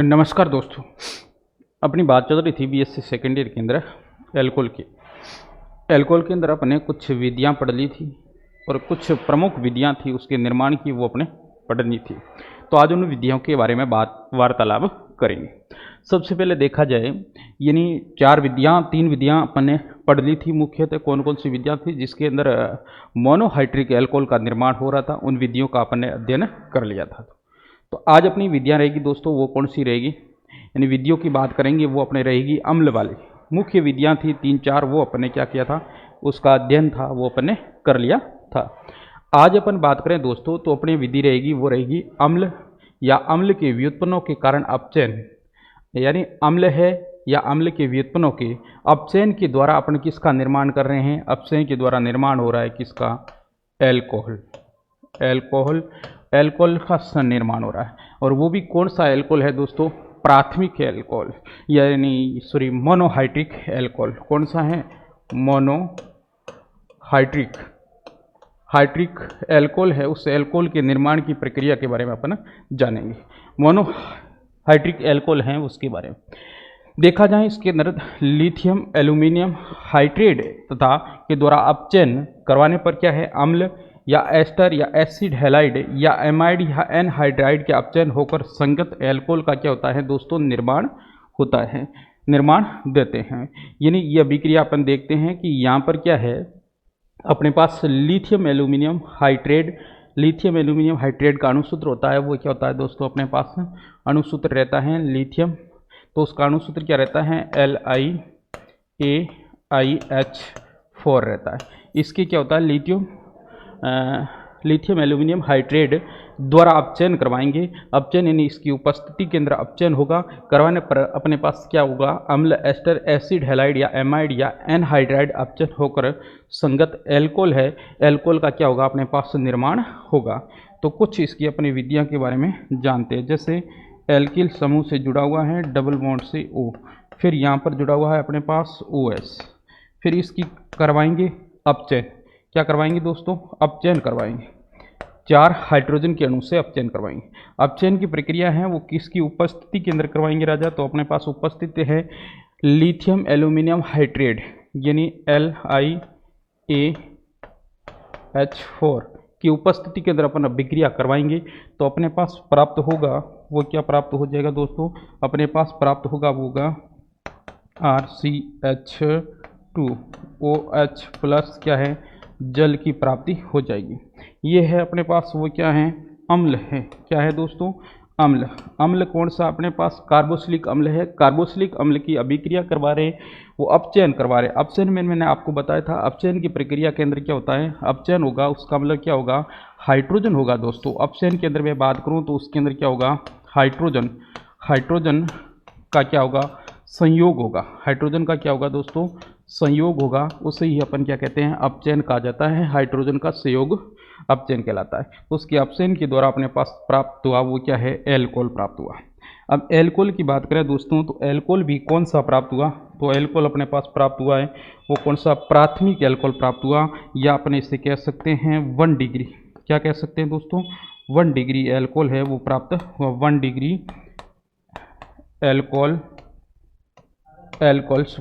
नमस्कार दोस्तों। अपनी बात चल रही थी बीएससी सेकेंड ईयर के अंदर एल्कोहल के अंदर अपने कुछ विधियां पढ़ ली थी और कुछ प्रमुख विधियां थी उसके निर्माण की, वो अपने पढ़नी थी। तो आज उन विधियों के बारे में वार्तालाप करेंगे। सबसे पहले देखा जाए, यानी तीन विधियां अपने पढ़ ली थी। मुख्यतः कौन कौन सी विधियां थी जिसके अंदर मोनोहाइड्रिक एल्कोहल का निर्माण हो रहा था, उन विधियों का अपने अध्ययन कर लिया था। तो आज अपनी विधियां रहेगी दोस्तों, वो कौन सी रहेगी, यानी विधियों की बात करेंगे, वो अपने रहेगी अम्ल वाली। मुख्य विधियां थी 3-4, वो अपने क्या किया था, उसका अध्ययन था, वो अपने कर लिया था। आज अपन बात करें दोस्तों, तो अपनी विधि रहेगी, वो रहेगी अम्ल या अम्ल के व्युत्पन्नों के कारण अपचयन, यानी अम्ल है या अम्ल के व्युत्पन्नों के अपचयन के द्वारा अपन किसका निर्माण कर रहे हैं। अपचयन के द्वारा निर्माण हो रहा है किसका, एल्कोहल का निर्माण हो रहा है। और वो भी कौन सा एल्कोहल है दोस्तों, प्राथमिक एल्कोहल, यानी मोनोहाइड्रिक एल्कोहल। कौन सा है, मोनोहाइड्रिक एल्कोहल है। उस एल्कोहल के निर्माण की प्रक्रिया के बारे में अपन जानेंगे। मोनोहाइड्रिक एल्कोहल है उसके बारे में देखा जाए, इसके अंदर लिथियम एल्यूमिनियम हाइड्रेट तथा के द्वारा अपचयन करवाने पर क्या है, अम्ल या एस्टर या एसिड हैलाइड या एमाइड या एनहाइड्राइड के अपचयन होकर संगत एल्कोहल का क्या होता है दोस्तों, निर्माण होता है, निर्माण देते हैं। यानी यह अभिक्रिया अपन देखते हैं कि यहाँ पर क्या है, अपने पास लिथियम एल्यूमिनियम हाइड्रेट का अणुसूत्र होता है। वो क्या होता है दोस्तों, अपने पास अणुसूत्र रहता है लिथियम, तो उसका अणुसूत्र क्या रहता है, LiAiH4 रहता है। इसके क्या होता है, लिथियम एल्यूमिनियम हाइड्रेट द्वारा अपचयन करवाएंगे। अपचयन यानी इसकी उपस्थिति के अंदर अपचयन होगा, करवाने पर अपने पास क्या होगा, अम्ल, एस्टर, एसिड हैलाइड या एमाइड या एनहाइड्राइड अपचयन होकर संगत एल्कोहल है, एल्कोहल का क्या होगा, अपने पास निर्माण होगा। तो कुछ इसकी अपनी विधियां के बारे में जानते हैं। जैसे एल्किल समूह से जुड़ा हुआ है डबल बॉन्ड से O, फिर यहाँ पर जुड़ा हुआ है अपने पास OS, फिर इसकी करवाएंगे अपचयन। क्या करवाएंगे दोस्तों, अपचयन करवाएंगे। 4 हाइड्रोजन के अणु से अपचयन करवाएंगे। अपचयन की प्रक्रिया है वो किसकी उपस्थिति के अंदर करवाएंगे राजा, तो अपने पास उपस्थित है लिथियम एल्यूमिनियम हाइड्रेट यानी LiAH4 की उपस्थिति के अंदर अपन अभिक्रिया करवाएंगे। तो अपने पास प्राप्त होगा, वो क्या प्राप्त हो जाएगा दोस्तों, अपने पास प्राप्त होगा वो होगा RCH2OH प्लस क्या है, जल की प्राप्ति हो जाएगी। ये है अपने पास वो क्या है, अम्ल है। क्या है दोस्तों, अम्ल कौन सा, अपने पास कार्बोक्सिलिक अम्ल है। कार्बोक्सिलिक अम्ल की अभिक्रिया करवा रहे, वो अपचयन करवा रहे। अपचयन में मैंने आपको बताया था, अपचयन की प्रक्रिया के अंदर क्या होता है, अपचयन होगा, उसका मतलब क्या होगा, हाइड्रोजन होगा दोस्तों। अपचयन के अंदर मैं बात करूँ तो उसके अंदर क्या होगा, हाइड्रोजन का क्या होगा, संयोग होगा। हाइड्रोजन का क्या होगा दोस्तों, संयोग होगा। उसे ही अपन क्या कहते हैं, अपचयन कहा जाता है। हाइड्रोजन का संयोग अपचयन कहलाता है। उसके अपचयन के द्वारा अपने पास प्राप्त हुआ वो क्या है, एल्कोहल प्राप्त हुआ। अब एल्कोहल की बात करें दोस्तों, तो एल्कोहल भी कौन सा प्राप्त हुआ, तो एल्कोहल अपने पास प्राप्त हुआ है वो कौन सा, प्राथमिक एल्कोहल प्राप्त हुआ, या अपने इसे कह सकते हैं 1 डिग्री। क्या कह सकते हैं दोस्तों, 1 डिग्री एल्कोहल है वो प्राप्त हुआ। 1 डिग्री एल्कोहल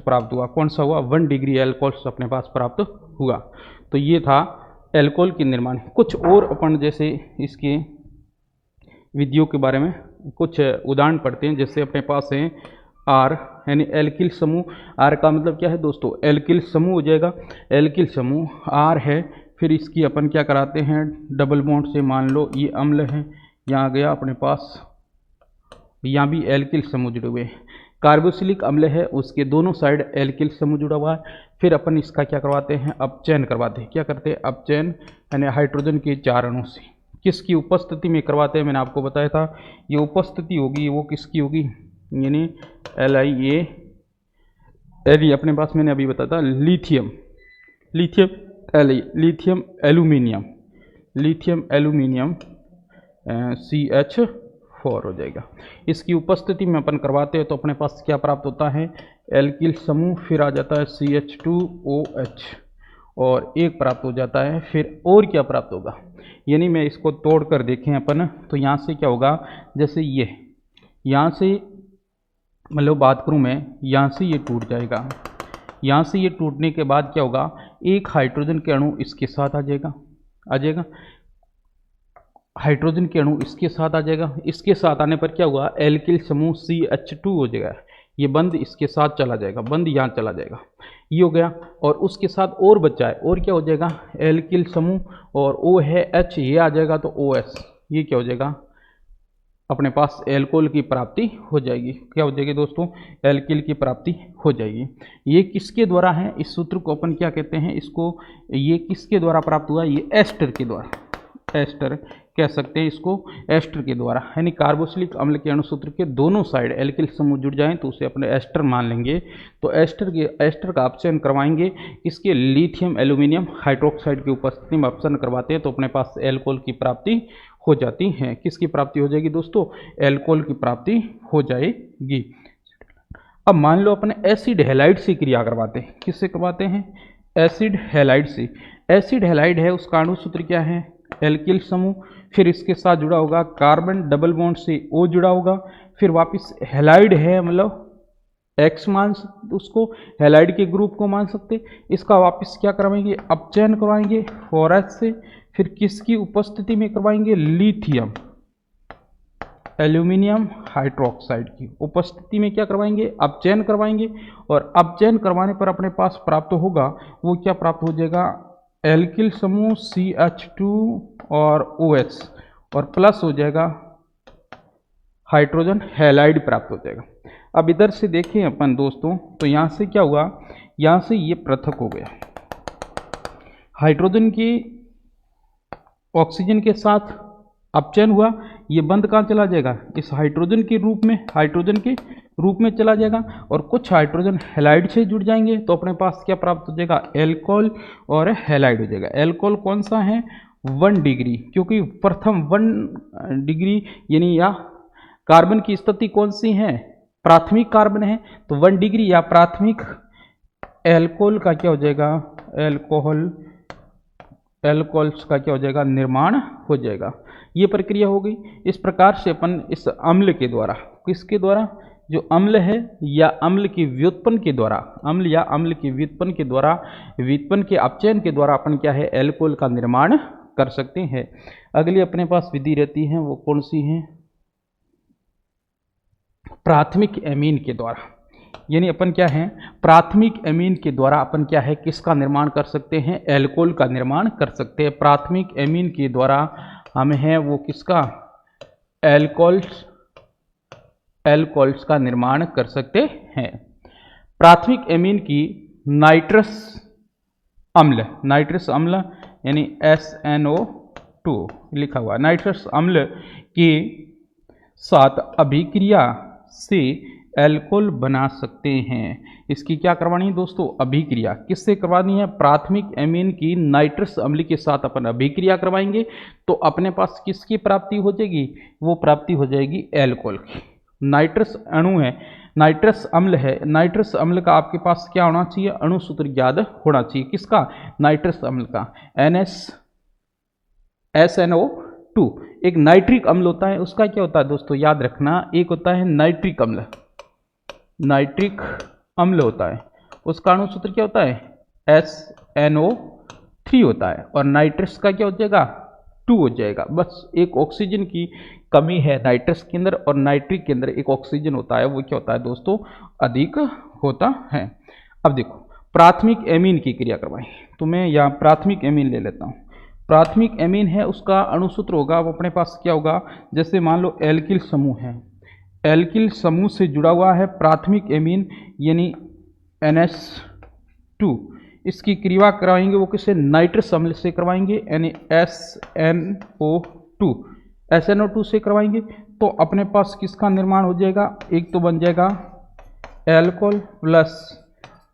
प्राप्त हुआ। कौन सा हुआ, 1 डिग्री एल्कोहल अपने पास प्राप्त हुआ। तो ये था एल्कोहल के निर्माण। कुछ और अपन जैसे इसके विधियों के बारे में कुछ उदाहरण पढ़ते हैं। जैसे अपने पास है R यानी एल्किल समूह। R का मतलब क्या है दोस्तों, एल्किल समूह हो जाएगा। एल्किल समूह R है, फिर इसकी अपन क्या कराते हैं, डबल बॉन्ड से मान लो ये अम्ल है, यहाँ गया अपने पास, यहाँ भी एल्किल समूह जुड़े हुए हैं। कार्बोक्सिलिक अम्ल है, उसके दोनों साइड एल्किल समूह जुड़ा हुआ है। फिर अपन इसका क्या करवाते हैं, अपचयन करवाते हैं। क्या करते हैं, अपचयन यानी हाइड्रोजन के 4 अणु से किसकी उपस्थिति में करवाते हैं, मैंने आपको बताया था। ये उपस्थिति होगी वो किसकी होगी, यानी LiA अपने पास मैंने अभी बताया था लिथियम एल्यूमिनियम CH4 हो जाएगा। इसकी उपस्थिति में अपन करवाते हैं तो अपने पास क्या प्राप्त होता है, एल्किल समूह, फिर आ जाता है CH2OH और एक प्राप्त हो जाता है। फिर और क्या प्राप्त होगा, यानी मैं इसको तोड़ कर देखें अपन तो यहाँ से क्या होगा, जैसे ये यहाँ से मतलब बात करूँ मैं, यहाँ से ये टूट जाएगा, यहाँ से ये टूटने के बाद क्या होगा, एक हाइड्रोजन के अणु इसके साथ आ जाएगा, हाइड्रोजन के अणु इसके साथ आ जाएगा। इसके साथ आने पर क्या हुआ, एल्किल समूह CH2 हो जाएगा, ये बंद इसके साथ चला जाएगा, बंद यहाँ चला जाएगा, ये हो गया। और उसके साथ और बचा है, और क्या हो जाएगा, एल्किल समूह, और O है H, ये आ जाएगा तो OS, ये क्या हो जाएगा, अपने पास एल्कोहल की प्राप्ति हो जाएगी। क्या हो जाएगी दोस्तों, एल्किल की प्राप्ति हो जाएगी। ये किसके द्वारा है, इस सूत्र को अपन क्या कहते हैं, इसको, ये किसके द्वारा प्राप्त हुआ, ये एस्टर के द्वारा, एस्टर कह सकते हैं इसको, एस्टर के द्वारा, यानी कार्बोक्सिलिक अम्ल के अणुसूत्र के दोनों साइड एल्किल समूह जुड़ जाएं तो उसे अपने एस्टर मान लेंगे। तो एस्टर का अपचयन करवाएंगे, इसके लिथियम एल्यूमिनियम हाइड्रोक्साइड की उपस्थिति में अपचयन करवाते हैं तो अपने पास एल्कोहल की प्राप्ति हो जाती है। किसकी प्राप्ति हो जाएगी दोस्तों, एल्कोहल की प्राप्ति हो जाएगी। अब मान लो अपने एसिड हैलाइड से क्रिया करवाते हैं, किससे करवाते हैं, एसिड हैलाइड से। एसिड हैलाइड है, उसका अणुसूत्र क्या है, एल्किल समूह, फिर इसके साथ जुड़ा होगा कार्बन डबल बॉन्ड से O जुड़ा होगा, फिर वापस हैलाइड है, मतलब X मान सकते उसको, हैलाइड के ग्रुप को मान सकते। इसका वापस क्या करवाएंगे, अपचयन करवाएंगे फॉरस से, फिर किसकी उपस्थिति में करवाएंगे, लिथियम एल्यूमिनियम हाइड्रोक्साइड की उपस्थिति में क्या करवाएंगे, अपचयन करवाएंगे। और अपचयन करवाने पर अपने पास प्राप्त होगा, वो क्या प्राप्त हो जाएगा, एल्किल समूह CH2 और OH, और प्लस हो जाएगा हाइड्रोजन हैलाइड प्राप्त हो जाएगा। अब इधर से देखें अपन दोस्तों, तो यहाँ से क्या हुआ, यहाँ से ये पृथक हो गया, हाइड्रोजन की ऑक्सीजन के साथ अपचयन हुआ, ये बंद कहाँ चला जाएगा, इस हाइड्रोजन के रूप में चला जाएगा, और कुछ हाइड्रोजन हैलाइड से जुड़ जाएंगे तो अपने पास क्या प्राप्त हो जाएगा, एल्कोहल और हैलाइड हो जाएगा। एल्कोहल कौन सा है, 1 डिग्री, क्योंकि प्रथम 1 डिग्री यानी या कार्बन की स्थिति कौन सी है, प्राथमिक कार्बन है, तो 1 डिग्री या प्राथमिक एल्कोहल का क्या हो जाएगा, एल्कोहल्स का क्या हो जाएगा, निर्माण हो जाएगा। ये प्रक्रिया हो गई। इस प्रकार से अपन इस अम्ल के द्वारा, किसके द्वारा, जो अम्ल है या अम्ल की व्युत्पन्न के द्वारा, अम्ल या अम्ल की व्युत्पन्न के द्वारा, व्युत्पन्न के अपचयन के द्वारा अपन क्या है, एल्कोहल का निर्माण कर सकते हैं। अगली अपने पास विधि रहती है, वो कौन सी है, प्राथमिक एमीन के द्वारा, यानी अपन क्या है, प्राथमिक एमीन के द्वारा अपन क्या है, किसका निर्माण कर सकते हैं, एल्कोहल का निर्माण कर सकते हैं। प्राथमिक एमीन के द्वारा हमें है वो किसका, एल्कोहल्स का निर्माण कर सकते हैं। प्राथमिक एमीन की नाइट्रस अम्ल यानी SNO2 लिखा हुआ, नाइट्रस अम्ल के साथ अभिक्रिया से एल्कोहल बना सकते हैं। इसकी क्या करवानी है दोस्तों, अभिक्रिया किससे करवानी है, प्राथमिक एमीन की नाइट्रस अम्ल के साथ अपन अभिक्रिया करवाएंगे तो अपने पास किसकी प्राप्ति हो जाएगी, वो प्राप्ति हो जाएगी एल्कोहल की। नाइट्रस अणु है, नाइट्रस अम्ल है, नाइट्रस अम्ल का आपके पास क्या होना चाहिए, अणुसूत्र याद होना चाहिए, किसका, नाइट्रस अम्ल का, SNO2। एक नाइट्रिक अम्ल होता है, उसका क्या होता है दोस्तों, याद रखना, एक होता है नाइट्रिक अम्ल होता है, उसका अणुसूत्र क्या होता है, SNO3 होता है, और नाइट्रस का क्या हो जाएगा, 2 हो जाएगा। बस एक ऑक्सीजन की कमी है नाइट्रस के अंदर, और नाइट्रिक के अंदर एक ऑक्सीजन होता है, वो क्या होता है दोस्तों, अधिक होता है। अब देखो प्राथमिक एमीन की क्रिया करवाएं, तो मैं यहाँ प्राथमिक एमीन ले लेता हूँ। प्राथमिक एमीन है, उसका अणुसूत्र होगा, वो अपने पास क्या होगा, जैसे मान लो एल्किल समूह है, एल्किल समूह से जुड़ा हुआ है प्राथमिक एमीन यानी NH2, इसकी क्रिया करवाएंगे वो किससे, नाइट्रस अम्ल से करवाएंगे, यानी SNO2 से करवाएंगे तो अपने पास किसका निर्माण हो जाएगा, एक तो बन जाएगा एल्कोहल प्लस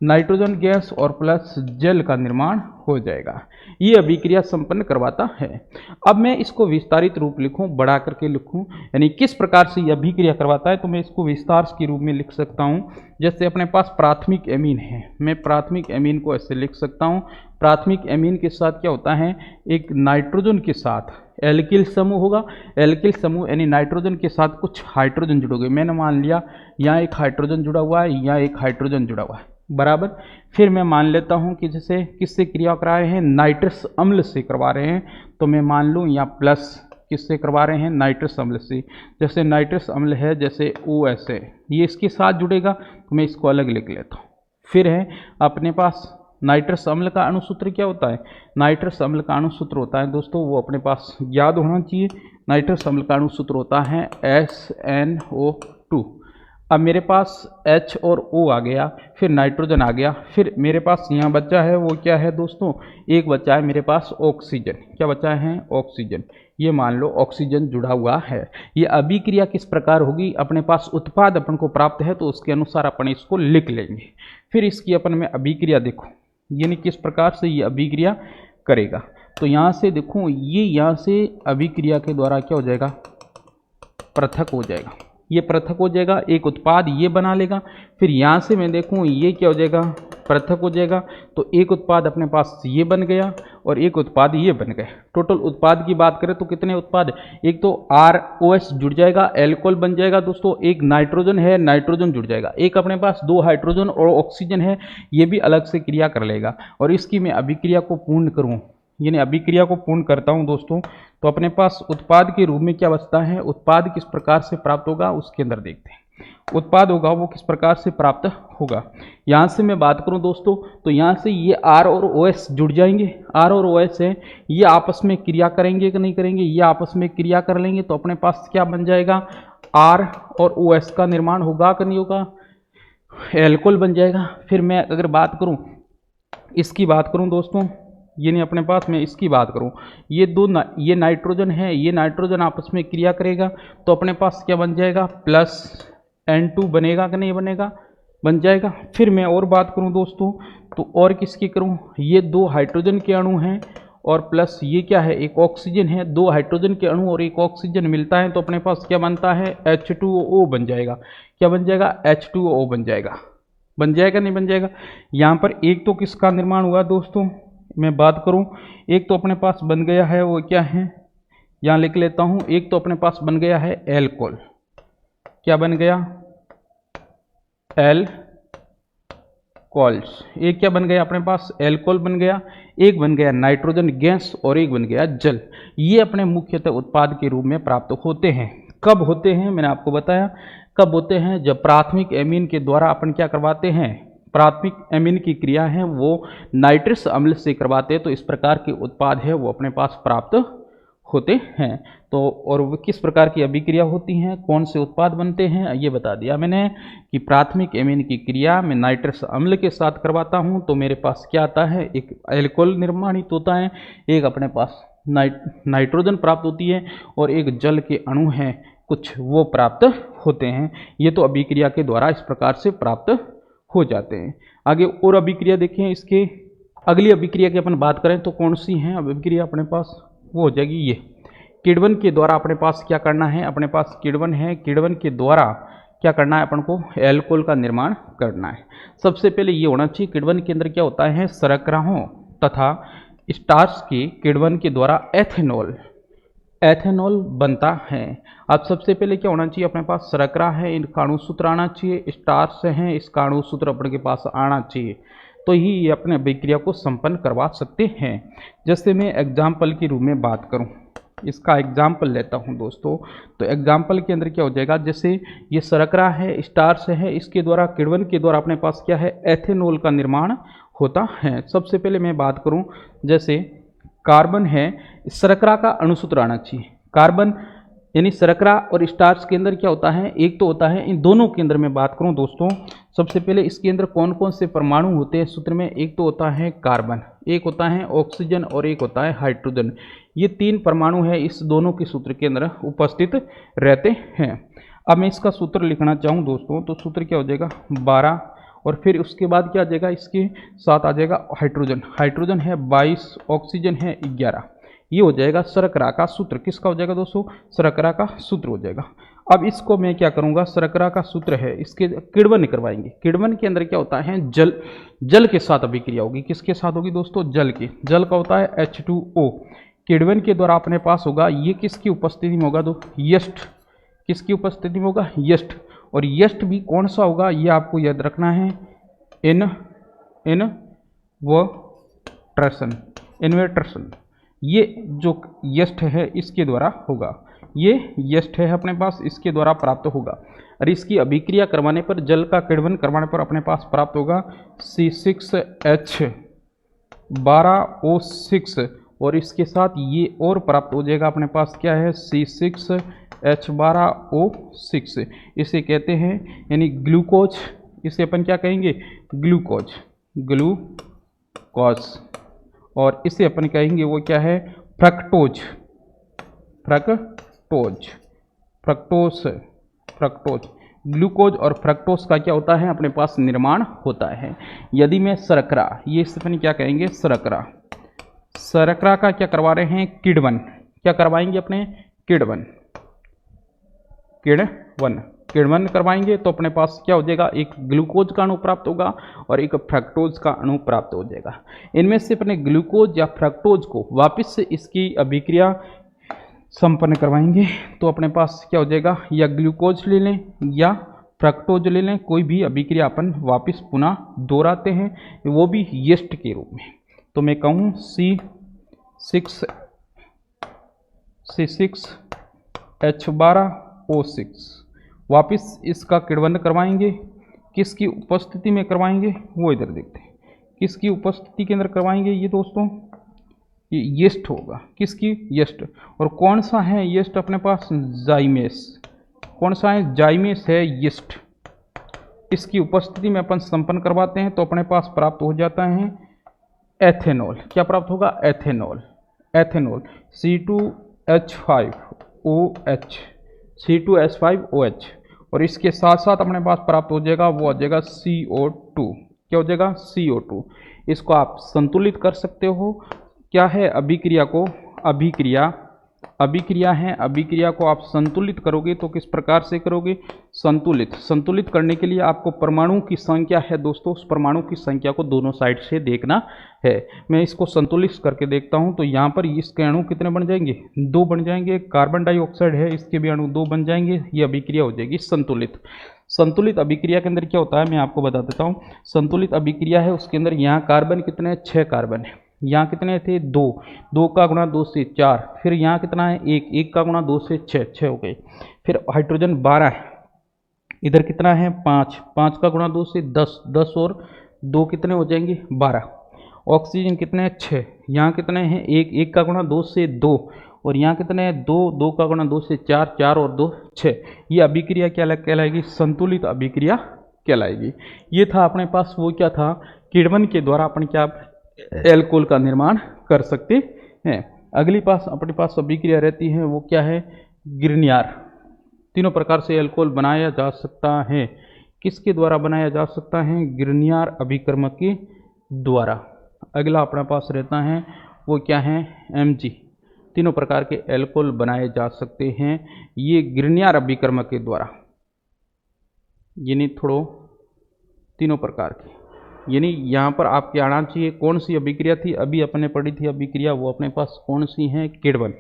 नाइट्रोजन गैस और प्लस जल का निर्माण हो जाएगा। ये अभिक्रिया संपन्न करवाता है। अब मैं इसको विस्तारित रूप लिखूं, बढ़ा करके लिखूं, यानी किस प्रकार से ये अभिक्रिया करवाता है, तो मैं इसको विस्तार के रूप में लिख सकता हूं। जैसे अपने पास प्राथमिक एमीन है, मैं प्राथमिक एमीन को ऐसे लिख सकता हूं। प्राथमिक एमीन के साथ क्या होता है, एक नाइट्रोजन के साथ एल्किल समूह होगा। एल्किल समूह यानी नाइट्रोजन के साथ कुछ हाइड्रोजन जुड़ोगे। मैंने मान लिया यहाँ एक हाइड्रोजन जुड़ा हुआ है, यहाँ एक हाइड्रोजन जुड़ा हुआ है, बराबर। फिर मैं मान लेता हूँ कि जैसे किससे क्रिया करा रहे हैं, नाइट्रस अम्ल से करवा रहे हैं, तो मैं मान लूँ यहाँ प्लस किससे करवा रहे हैं, नाइट्रस अम्ल से। जैसे नाइट्रस अम्ल है, जैसे OS है, ये इसके साथ जुड़ेगा तो मैं इसको अलग लिख लेता हूँ। फिर है अपने पास नाइट्रस अम्ल का अणुसूत्र क्या होता है, नाइट्रस अम्ल का अणुसूत्र होता है दोस्तों, वो अपने पास याद होना चाहिए। नाइट्रस अम्ल का अणुसूत्र होता है SNO2। अब मेरे पास H और O आ गया, फिर नाइट्रोजन आ गया, फिर मेरे पास यहाँ बचा है वो क्या है दोस्तों, एक बचा है मेरे पास ऑक्सीजन। क्या बचा है, ऑक्सीजन। ये मान लो ऑक्सीजन जुड़ा हुआ है। ये अभिक्रिया किस प्रकार होगी, अपने पास उत्पाद अपन को प्राप्त है तो उसके अनुसार अपन इसको लिख लेंगे। फिर इसकी अपन में अभिक्रिया देखो, यानी किस प्रकार से ये अभिक्रिया करेगा। तो यहाँ से देखो, ये यहाँ से अभिक्रिया के द्वारा क्या हो जाएगा, पृथक हो जाएगा। ये पृथक हो जाएगा, एक उत्पाद ये बना लेगा। फिर यहाँ से मैं देखूँ ये क्या हो जाएगा, पृथक हो जाएगा। तो एक उत्पाद अपने पास ये बन गया और एक उत्पाद ये बन गया। टोटल उत्पाद की बात करें तो कितने उत्पाद, एक तो ROS जुड़ जाएगा, एल्कोहल बन जाएगा दोस्तों, एक नाइट्रोजन है, नाइट्रोजन जुड़ जाएगा, एक अपने पास 2 हाइड्रोजन और ऑक्सीजन है, ये भी अलग से क्रिया कर लेगा। और इसकी मैं अभिक्रिया को पूर्ण करूँ, यानी अभिक्रिया को पूर्ण करता हूं दोस्तों, तो अपने पास उत्पाद के रूप में क्या बचता है, उत्पाद किस प्रकार से प्राप्त होगा उसके अंदर देखते हैं। उत्पाद होगा वो किस प्रकार से प्राप्त होगा। यहाँ से मैं बात करूँ दोस्तों, तो यहाँ से ये R और OS जुड़ जाएंगे। R और OS है, ये आपस में क्रिया करेंगे कि नहीं करेंगे, ये आपस में क्रिया कर लेंगे। तो अपने पास क्या बन जाएगा, R और OS का निर्माण होगा कि नहीं होगा, एल्कोहल बन जाएगा। फिर मैं अगर बात करूँ, इसकी बात करूँ दोस्तों, ये नहीं अपने पास, मैं इसकी बात करूं, ये ये नाइट्रोजन है, ये नाइट्रोजन आपस में क्रिया करेगा तो अपने पास क्या बन जाएगा, प्लस N2 बनेगा कि नहीं बनेगा, बन जाएगा। फिर मैं और बात करूं दोस्तों, तो और किसकी करूं, ये 2 हाइड्रोजन के अणु हैं और प्लस ये क्या है, एक ऑक्सीजन है। 2 हाइड्रोजन के अणु और एक ऑक्सीजन मिलता है तो अपने पास क्या बनता है, H2O बन जाएगा। क्या बन जाएगा, H2O बन जाएगा। बन जाएगा नहीं बन जाएगा। यहाँ पर एक तो किसका निर्माण हुआ दोस्तों, मैं बात करूं, एक तो अपने पास बन गया है वो क्या है, यहाँ लिख लेता हूं, एक तो अपने पास बन गया है एल्कोहल। क्या बन गया, एल्कोहल्स। एक क्या बन गया अपने पास, एल्कोहल बन गया। एक बन गया नाइट्रोजन गैस और एक बन गया जल। ये अपने मुख्यतः उत्पाद के रूप में प्राप्त होते हैं। कब होते हैं, मैंने आपको बताया कब होते हैं, जब प्राथमिक एमीन के द्वारा अपन क्या करवाते हैं, प्राथमिक एमीन की क्रिया है वो नाइट्रस अम्ल से करवाते हैं। तो इस प्रकार के उत्पाद है वो अपने पास प्राप्त होते हैं। तो और वो किस प्रकार की अभिक्रिया होती हैं, कौन से उत्पाद बनते हैं, ये बता दिया मैंने कि प्राथमिक एमीन की क्रिया में नाइट्रस अम्ल के साथ करवाता हूं तो मेरे पास क्या आता है, एक एल्कोहल निर्माणित होता है, एक अपने पास नाइट्रोजन प्राप्त होती है और एक जल के अणु हैं कुछ वो प्राप्त होते हैं। ये तो अभिक्रिया के द्वारा इस प्रकार से प्राप्त हो जाते हैं। आगे और अभिक्रिया देखें, इसके अगली अभिक्रिया की अपन बात करें तो कौन सी है अभिक्रिया अपने पास, वो हो जाएगी ये किण्वन के द्वारा। अपने पास क्या करना है, अपने पास किण्वन है, किण्वन के द्वारा क्या करना है अपन को, एल्कोहल का निर्माण करना है। सबसे पहले ये होना चाहिए, किण्वन के अंदर क्या होता है, शर्कराओं तथा स्टार्च के किण्वन के द्वारा एथेनॉल बनता है। अब सबसे पहले क्या होना चाहिए, अपने पास शर्करा है, इनका अणुसूत्र आना चाहिए, स्टार्च है, इसका अणुसूत्र अपने के पास आना चाहिए, तो ही ये अपने अभिक्रिया को संपन्न करवा सकते हैं। जैसे मैं एग्जाम्पल के रूप में बात करूं, इसका एग्जाम्पल लेता हूं दोस्तों, तो एग्जाम्पल के अंदर क्या हो जाएगा, जैसे ये शर्करा है, स्टार्च है, इसके द्वारा किण्वन के द्वारा अपने पास क्या है, एथेनॉल का निर्माण होता है। सबसे पहले मैं बात करूं, जैसे कार्बन है, शर्करा का अणुसूत्र आना चाहिए। कार्बन यानी शर्करा और स्टार्च के अंदर क्या होता है, एक तो होता है, इन दोनों के अंदर मैं बात करूं दोस्तों, सबसे पहले इसके अंदर कौन कौन से परमाणु होते हैं सूत्र में, एक तो होता है कार्बन, एक होता है ऑक्सीजन और एक होता है हाइड्रोजन। ये 3 परमाणु है इस दोनों के सूत्र के अंदर उपस्थित रहते हैं। अब मैं इसका सूत्र लिखना चाहूँ दोस्तों, तो सूत्र क्या हो जाएगा 12, और फिर उसके बाद क्या आ जाएगा, इसके साथ आ जाएगा हाइड्रोजन, हाइड्रोजन है 22, ऑक्सीजन है 11। ये हो जाएगा शर्करा का सूत्र। किसका हो जाएगा दोस्तों, शर्करा का सूत्र हो जाएगा। अब इसको मैं क्या करूंगा, शर्करा का सूत्र है, इसके किण्वन करवाएंगे। किण्वन के अंदर क्या होता है, जल के साथ अभिक्रिया होगी। किसके साथ होगी दोस्तों, जल की। जल का होता है H2O, किण्वन के द्वारा अपने पास होगा, ये किसकी उपस्थिति में होगा? तो यस्ट, किसकी उपस्थिति में होगा? यस्ट। और यस्ट भी कौन सा होगा ये आपको याद रखना है, इन्वर्टर्सन। ये जो यस्ट है इसके द्वारा होगा, ये यस्ट है अपने पास, इसके द्वारा प्राप्त होगा। और इसकी अभिक्रिया करवाने पर, जल का किण्वन करवाने पर अपने पास प्राप्त होगा C6H12O6, और इसके साथ ये और प्राप्त हो जाएगा अपने पास, क्या है? C6H12O6। इसे कहते हैं यानी ग्लूकोज, इसे अपन क्या कहेंगे? Glucose, glucose. और इसे अपन कहेंगे वो क्या है? Fructose, fructose. ग्लूकोज और फ्रक्टोज का क्या होता है अपने पास? निर्माण होता है। यदि मैं शर्करा, ये इसे अपन क्या कहेंगे? शर्करा का क्या करवा रहे हैं? किण्वन। क्या करवाएंगे अपने? किण्वन करवाएंगे तो अपने पास क्या हो जाएगा? एक ग्लूकोज का अणु प्राप्त होगा और एक फ्रक्टोज का अणु प्राप्त हो जाएगा। इनमें से अपने ग्लूकोज या फ्रक्टोज को वापस से इसकी अभिक्रिया संपन्न करवाएंगे तो अपने पास क्या हो जाएगा? या ग्लूकोज ले लें या फ्रक्टोज ले लें, कोई भी अभिक्रिया अपन वापस पुनः दोहराते हैं, वो भी यीस्ट के रूप में। तो मैं कहूँ C6H12O6। वापस इसका किण्वन करवाएंगे, किसकी उपस्थिति में करवाएंगे वो इधर देखते हैं, किसकी उपस्थिति के अंदर करवाएंगे ये दोस्तों? ये यीस्ट होगा, किसकी? यीस्ट। और कौन सा है यीस्ट अपने पास? जाइमेस। कौन सा है? जाइमेस है यीस्ट। इसकी उपस्थिति में अपन संपन्न करवाते हैं तो अपने पास प्राप्त हो जाता है एथेनॉल। क्या प्राप्त होगा? एथेनॉल। C2H5OH। और इसके साथ साथ अपने पास प्राप्त हो जाएगा, वो आ जाएगा CO2। क्या हो जाएगा? CO2। इसको आप संतुलित कर सकते हो। क्या है? अभिक्रिया को, अभिक्रिया है, अभिक्रिया को आप संतुलित करोगे तो किस प्रकार से करोगे? संतुलित करने के लिए आपको परमाणु की संख्या है दोस्तों, उस परमाणु की संख्या को दोनों साइड से देखना है। मैं इसको संतुलित करके देखता हूं तो यहाँ पर इसके अणु कितने बन जाएंगे? 2 बन जाएंगे। कार्बन डाइऑक्साइड है, इसके भी अणु 2 बन जाएंगे। ये अभिक्रिया हो जाएगी संतुलित अभिक्रिया के अंदर क्या होता है मैं आपको बता देता हूँ। संतुलित अभिक्रिया है, उसके अंदर यहाँ कार्बन कितने हैं? 6 कार्बन है। यहाँ कितने थे? 2 का गुणा 2 से 4। फिर यहाँ कितना है? 1 का गुणा 2 से 6 हो गए। फिर हाइड्रोजन 12 है। इधर कितना है? 5 का गुणा 2 से 10 और 2 कितने हो जाएंगे? 12। ऑक्सीजन कितने हैं? 6। यहाँ कितने हैं? 1 का गुणा 2 से 2 और यहाँ कितने हैं? 2 का गुणा 2 से 4 और 2 6। ये अभिक्रिया क्या कहलाएगी? संतुलित अभिक्रिया कहलाएगी। ये था अपने पास, वो क्या था? किण्वन के द्वारा अपन क्या एल्कोहल का निर्माण कर सकते हैं। अगली पास अपने पास अभिक्रिया रहती है, वो क्या है? गिरनियार। तीनों प्रकार से एल्कोहल बनाया जा सकता है। किसके द्वारा बनाया जा सकता है? गिरनियार अभिकर्मक के द्वारा। अगला अपने पास रहता है वो क्या है? Mg। तीनों प्रकार के एल्कोहल बनाए जा सकते हैं ये गिरनियार अभिकर्मक के द्वारा, यानी तीनों प्रकार के। यानी यहाँ पर आपके आना चाहिए कौन सी अभिक्रिया थी? अभी अपने पढ़ी थी अभिक्रिया, वो अपने पास कौन सी है? किण्वन।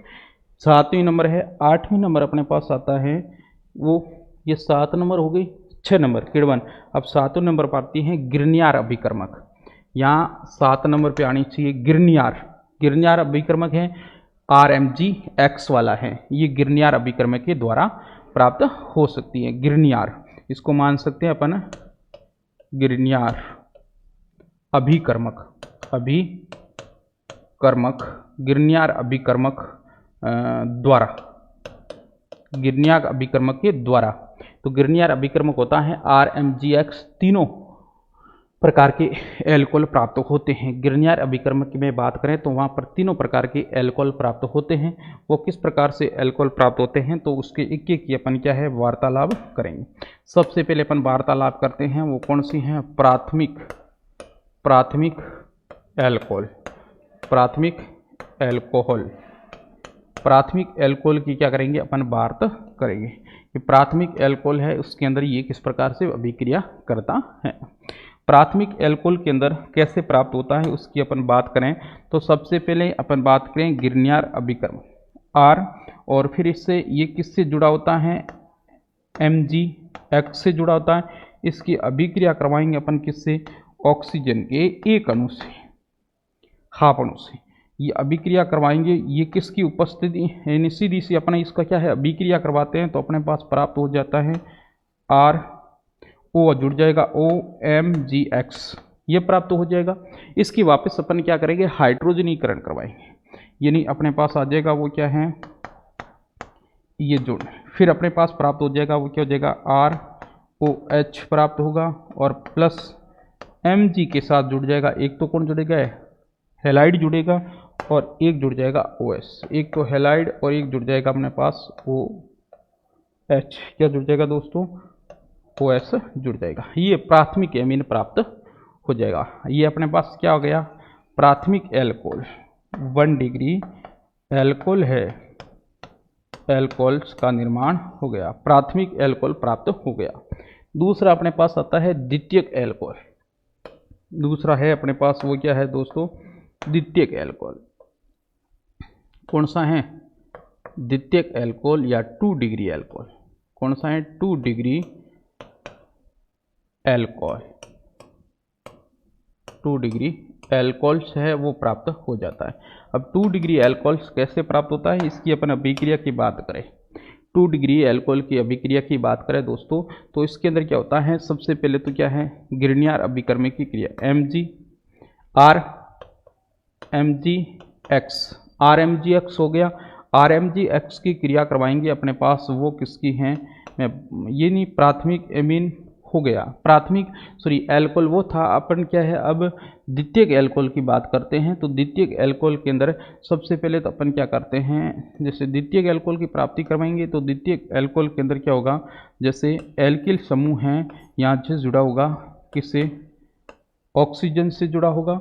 7वीं नंबर है। 8वीं नंबर अपने पास आता है वो, ये 7 नंबर हो गई, 6 नंबर किण्वन। अब 7वें नंबर पर आती है गिरनियार अभिकर्मक। यहाँ 7 नंबर पे आनी चाहिए गिरनियार अभिकर्मक है, RMgX वाला है। ये गिरनियार अभिकर्मक के द्वारा प्राप्त हो सकती है। गिरनियार, इसको मान सकते हैं अपन गिरनियार अभिकर्मक, गिरनियार अभिकर्मक द्वारा, गिरनियार अभिकर्मक के द्वारा। तो गिरनियार अभिकर्मक होता है RMgX। तीनों प्रकार के एल्कोहल प्राप्त होते हैं। गिरनियार अभिकर्मक की मैं बात करें तो वहाँ पर तीनों प्रकार के एल्कोहल प्राप्त होते हैं। वो किस प्रकार से एल्कोहल प्राप्त होते हैं तो उसके एक एक की अपन क्या है? वार्तालाप करेंगे। सबसे पहले अपन वार्तालाप करते हैं, वो कौन सी हैं? प्राथमिक एल्कोहल की क्या करेंगे? अपन बात करेंगे कि प्राथमिक एल्कोहल है उसके अंदर ये किस प्रकार से अभिक्रिया करता है। प्राथमिक एल्कोहल के अंदर कैसे प्राप्त होता है उसकी अपन बात करें तो सबसे पहले अपन बात करें गिरनियार अभिकर्म आर, और फिर इससे ये किससे जुड़ा होता है, MgX से जुड़ा होता है। इसकी अभिक्रिया करवाएंगे अपन किससे, ऑक्सीजन के एक अणु से, हाफ अणु से ये अभिक्रिया करवाएंगे। ये किसकी उपस्थिति यानी सीधी सी अपना इसका क्या है, अभिक्रिया करवाते हैं तो अपने पास प्राप्त हो जाता है R O जुड़ जाएगा OMgX, ये प्राप्त हो जाएगा। इसकी वापस अपन क्या करेंगे, हाइड्रोजनीकरण करवाएंगे, यानी अपने पास आ जाएगा वो क्या है, ये जुड़, फिर अपने पास प्राप्त हो जाएगा वो क्या हो जाएगा, ROH प्राप्त होगा और प्लस Mg के साथ जुड़ जाएगा। एक तो कौन जुड़ेगा, हेलाइड जुड़ेगा और एक जुड़ जाएगा OS, एक तो हेलाइड और एक जुड़ जाएगा अपने पास OH, क्या जुड़ जाएगा दोस्तों, OS जुड़ जाएगा। ये प्राथमिक एमीन प्राप्त हो जाएगा। ये अपने पास क्या हो गया, प्राथमिक एल्कोहल 1 डिग्री एल्कोहल है, एल्कोहल्स का निर्माण हो गया, प्राथमिक एल्कोहल प्राप्त हो गया। दूसरा अपने पास आता है द्वितीयक एल्कोहल, दूसरा है अपने पास वो क्या है दोस्तों, द्वितीयक एल्कोहल। कौन सा है, द्वितीयक एल्कोहल या 2 डिग्री एल्कोहल, कौन सा है, 2 डिग्री एल्कोहल, 2 डिग्री एल्कोहल्स है वो प्राप्त हो जाता है। अब 2 डिग्री एल्कोहल्स कैसे प्राप्त होता है, इसकी अपन अभिक्रिया की बात करें, 2 डिग्री एल्कोहल की अभिक्रिया की बात करें दोस्तों, तो इसके अंदर क्या होता है, सबसे पहले तो क्या है, गिरनियार अभिकर्म की क्रिया RMgX, RMgX हो गया। RMgX की क्रिया करवाएंगे अपने पास, वो किसकी है, ये नहीं, प्राथमिक एमीन हो गया, प्राथमिक एल्कोहल वो था, अपन क्या है अब द्वितीयक एल्कोहल की बात करते हैं। तो द्वितीयक एल्कोहल के अंदर सबसे पहले तो अपन क्या करते हैं, जैसे द्वितीयक एल्कोहल की प्राप्ति करवाएंगे तो द्वितीयक एल्कोहल के अंदर क्या होगा, जैसे एल्किल समूह है यहाँ से जुड़ा होगा, किससे, ऑक्सीजन से जुड़ा होगा,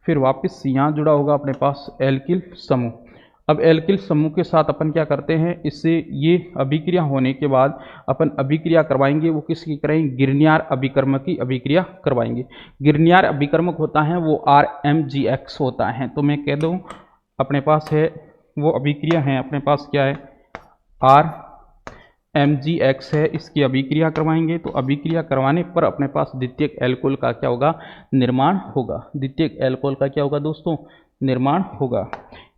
फिर वापस यहाँ जुड़ा होगा अपने पास एल्किल समूह। अब एल्किल समूह के साथ अपन क्या करते हैं, इससे ये अभिक्रिया होने के बाद अपन अभिक्रिया करवाएंगे, वो किसकी करेंगे, गिरनियार अभिकर्मक की अभिक्रिया करवाएंगे। गिरनियार अभिकर्मक होता है वो RMgX होता है, तो मैं कह दूँ अपने पास है वो अभिक्रिया है, अपने पास क्या है, RMgX है, इसकी अभिक्रिया करवाएंगे। तो अभिक्रिया करवाने पर अपने पास द्वितीयक एल्कोहल का क्या होगा, निर्माण होगा, द्वितीयक एल्कोहल का क्या होगा दोस्तों, निर्माण होगा।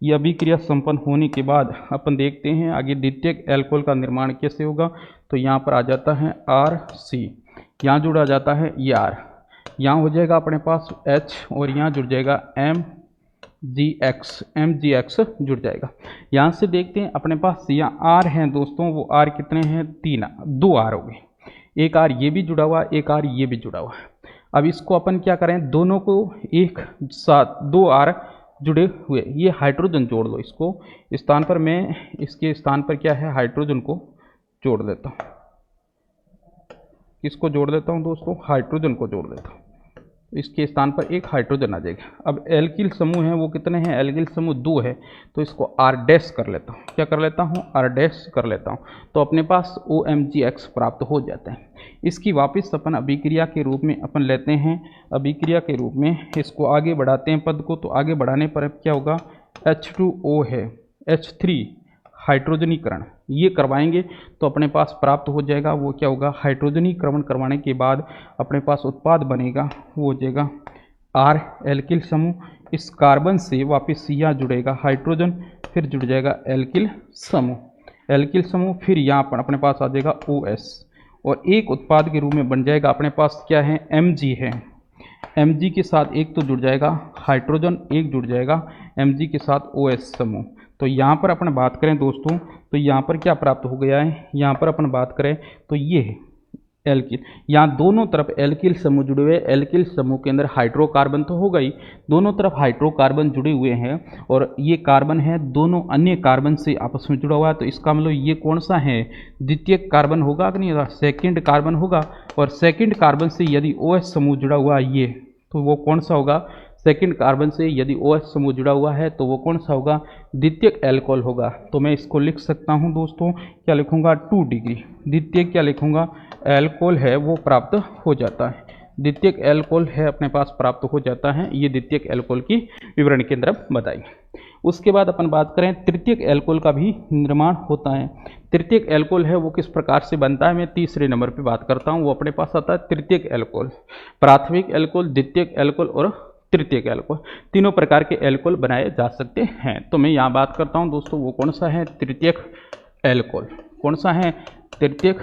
ये अभिक्रिया संपन्न होने के बाद अपन देखते हैं आगे द्वितीयक एल्कोहल का निर्माण कैसे होगा। तो यहाँ पर आ जाता है RC, यहाँ जुड़ा जाता है ये R, यहाँ हो जाएगा अपने पास H और यहाँ जुड़ जाएगा MgX जुड़ जाएगा। यहाँ से देखते हैं अपने पास यहाँ R हैं दोस्तों, वो R कितने हैं, 2 R हो गए, एक R ये भी जुड़ा हुआ, एक R ये भी जुड़ा हुआ है। अब इसको अपन क्या करें, दोनों को एक साथ 2 R जुड़े हुए, ये हाइड्रोजन जोड़ दो, इसको स्थान पर मैं इसके स्थान पर क्या है, हाइड्रोजन को जोड़ देता हूँ, किसको जोड़ देता हूँ दोस्तों, हाइड्रोजन को जोड़ देता हूँ, इसके स्थान पर एक हाइड्रोजन आ जाएगा। अब एल्किल समूह है वो कितने हैं, एल्किल समूह 2 है, तो इसको R डैश कर लेता हूँ, क्या कर लेता हूँ, R डैश कर लेता हूँ, तो अपने पास OMgX प्राप्त हो जाता है। इसकी वापस अपन अभिक्रिया के रूप में अपन लेते हैं, अभिक्रिया के रूप में इसको आगे बढ़ाते हैं पद को, तो आगे बढ़ाने पर अब क्या होगा, H2O है, H3 हाइड्रोजनीकरण ये करवाएंगे तो अपने पास प्राप्त हो जाएगा, वो क्या होगा, हाइड्रोजनीकरण करवाने के बाद अपने पास उत्पाद बनेगा, वो हो जाएगा R एल्किल समूह, इस कार्बन से वापस यहाँ जुड़ेगा हाइड्रोजन, फिर जुड़ जाएगा एल्किल समूह, फिर यहाँ पर अपने पास आ जाएगा OS और एक उत्पाद के रूप में बन जाएगा अपने पास क्या है, Mg है, Mg के साथ एक तो जुड़ जाएगा हाइड्रोजन, एक जुड़ जाएगा Mg के साथ OS समूह। तो यहाँ पर अपन बात करें दोस्तों, तो यहाँ पर क्या प्राप्त हो गया है, यहाँ पर अपन बात करें तो ये है एल्किल, यहाँ दोनों तरफ एल्किल समूह जुड़े हुए, एल्किल समूह के अंदर हाइड्रोकार्बन तो होगा ही, दोनों तरफ हाइड्रोकार्बन जुड़े हुए हैं और ये कार्बन है दोनों अन्य कार्बन से आपस में जुड़ा हुआ है, तो इसका मतलब ये कौन सा है, द्वितीयक कार्बन होगा कि नहीं, सेकेंड कार्बन होगा, और सेकेंड कार्बन से यदि OH समूह जुड़ा हुआ है ये, तो वो कौन सा होगा, सेकेंड कार्बन से यदि OH समूह जुड़ा हुआ है तो वो कौन सा होगा, द्वितीयक एल्कोहल होगा। तो मैं इसको लिख सकता हूँ दोस्तों, क्या लिखूँगा, 2 डिग्री, द्वितीयक क्या लिखूँगा, एल्कोहल है वो प्राप्त हो जाता है, द्वितीयक एल्कोहल है अपने पास प्राप्त हो जाता है। ये द्वितीयक एल्कोहल की विवरण के अंदर बताएंगे। उसके बाद अपन बात करें तृतीयक एल्कोहल का भी निर्माण होता है। तृतीयक एल्कोहल है वो किस प्रकार से बनता है, मैं तीसरे नंबर पे बात करता हूँ। वो अपने पास आता है तृतीयक एल्कोहल। प्राथमिक एल्कोहल, द्वितीयक एल्कोहल और तृतीयक एल्कोहल, तीनों प्रकार के एल्कोहल बनाए जा सकते हैं। तो मैं यहाँ बात करता हूँ दोस्तों, वो कौन सा है, तृतीयक एल्कोहल। कौन सा है, तृतीयक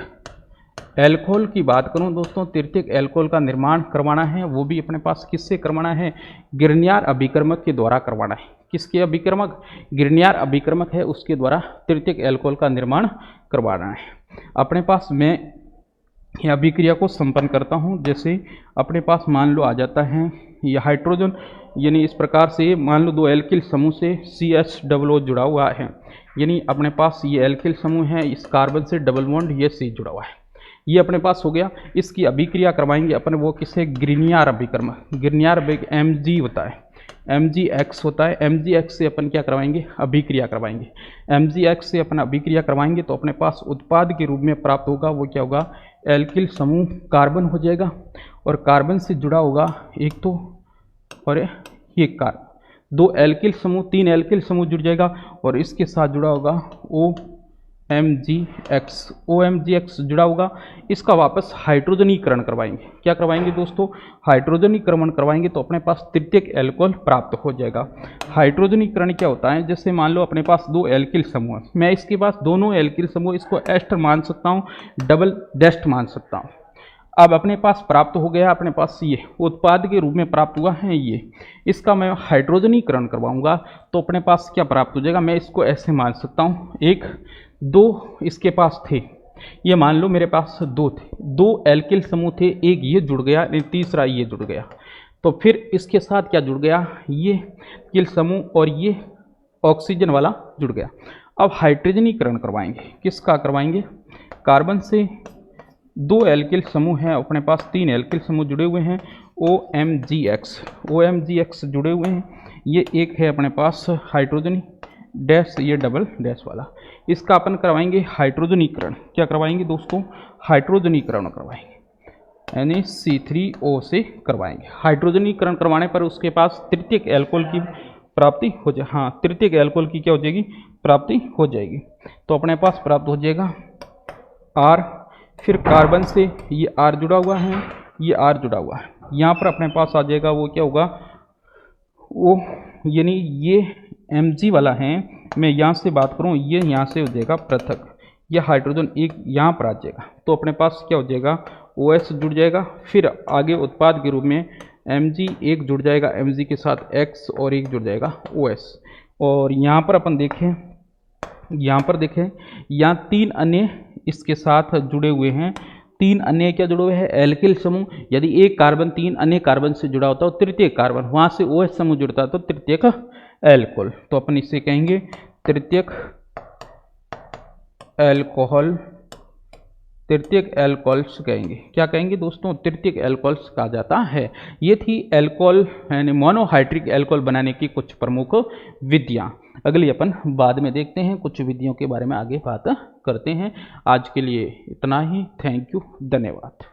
एल्कोहल की बात करूं दोस्तों, तृतीयक एल्कोहल का निर्माण करवाना है वो भी अपने पास किससे करवाना है, गिरनियार अभिकर्मक के द्वारा करवाना है। किसके अभिकर्मक, गिरनियार अभिकर्मक है उसके द्वारा तृतीयक एल्कोहल का निर्माण करवाना है। अपने पास मैं यह अभिक्रिया को संपन्न करता हूं। जैसे अपने पास मान लो आ जाता है यह हाइड्रोजन, यानी इस प्रकार से मान लो दो एल्किल समूह से CH जुड़ा हुआ है, यानी अपने पास ये एल्किल समूह है, इस कार्बन से डबल बॉन्ड ये C जुड़ा हुआ है, ये अपने पास हो गया। इसकी अभिक्रिया करवाएंगे अपन, वो किसे, गिरनियार अभिकर्मक। गिरनियार Mg होता है, Mgx होता है। Mgx से अपन क्या करवाएंगे, अभिक्रिया करवाएंगे। Mgx से अपन अभिक्रिया करवाएंगे तो अपने पास उत्पाद के रूप में प्राप्त होगा, वो क्या होगा, एल्किल समूह कार्बन हो जाएगा, और कार्बन से जुड़ा होगा एक तो, और ये कार्बन, दो एल्किल समूह, तीन एल्किल समूह जुड़ जाएगा, और इसके साथ जुड़ा होगा OMgx जुड़ा होगा। इसका वापस हाइड्रोजनीकरण करवाएंगे। क्या करवाएंगे दोस्तों, हाइड्रोजनीकरण करवाएंगे तो अपने पास तृतीयक एल्कोहल प्राप्त हो जाएगा। हाइड्रोजनीकरण क्या होता है, जैसे मान लो अपने पास दो एल्किल समूह है, मैं इसके पास दोनों एल्किल समूह, इसको एस्टर मान सकता हूँ, डबल डेस्ट मान सकता हूँ। अब अपने पास प्राप्त हो गया, अपने पास ये उत्पाद के रूप में प्राप्त हुआ है ये, इसका मैं हाइड्रोजनीकरण करवाऊंगा तो अपने पास क्या प्राप्त हो जाएगा, मैं इसको ऐसे मान सकता हूँ, एक दो इसके पास थे, ये मान लो मेरे पास दो थे, दो एल्किल समूह थे, एक ये जुड़ गया, तीसरा ये जुड़ गया, तो फिर इसके साथ क्या जुड़ गया, ये एल्किल समूह और ये ऑक्सीजन वाला जुड़ गया। अब हाइड्रोजनीकरण करवाएंगे, किसका करवाएंगे, कार्बन से दो एल्किल समूह हैं, अपने पास तीन एल्किल समूह जुड़े हुए हैं, OMgx जुड़े हुए हैं, ये एक है अपने पास हाइड्रोजनी डैश, ये डबल डैश वाला, इसका अपन करवाएंगे हाइड्रोजनीकरण। क्या करवाएंगे दोस्तों, हाइड्रोजनीकरण करवाएंगे, यानी C3O से करवाएंगे। हाइड्रोजनीकरण करवाने पर उसके पास तृतीयक एल्कोहल की प्राप्ति हो जाए, हाँ तृतीयक एल्कोहल की क्या हो जाएगी, प्राप्ति हो जाएगी। तो अपने पास प्राप्त हो जाएगा R, फिर कार्बन से ये R जुड़ा हुआ है, ये R जुड़ा हुआ है, यहाँ पर अपने पास आ जाएगा वो क्या होगा, वो यानी ये Mg वाला है, मैं यहाँ से बात करूँ, ये यहाँ से हो जाएगा पृथक, यह हाइड्रोजन एक यहाँ पर आ जाएगा, तो अपने पास क्या हो जाएगा, OH जुड़ जाएगा, फिर आगे उत्पाद के रूप में Mg एक जुड़ जाएगा, Mg के साथ X और एक जुड़ जाएगा OS। और यहाँ पर अपन देखें, यहाँ पर देखें, यहाँ तीन अन्य इसके साथ जुड़े हुए हैं, तीन अन्य क्या जुड़े हुए हैं, एल्किल समूह। यदि एक कार्बन तीन अन्य कार्बन से जुड़ा होता है तो तृतीयक कार्बन, वहाँ से OH समूह जुड़ता है तो तृतीयक एल्कोहल, तो अपन इसे कहेंगे तृतीयक एल्कोहल, तृतीयक एल्कोहल्स कहेंगे। क्या कहेंगे दोस्तों, तृतीयक एल्कोहल्स कहा जाता है। ये थी एल्कोहल यानी मोनोहाइड्रिक एल्कोहल बनाने की कुछ प्रमुख विधियाँ। अगली अपन बाद में देखते हैं, कुछ विधियों के बारे में आगे बात करते हैं। आज के लिए इतना ही, थैंक यू, धन्यवाद।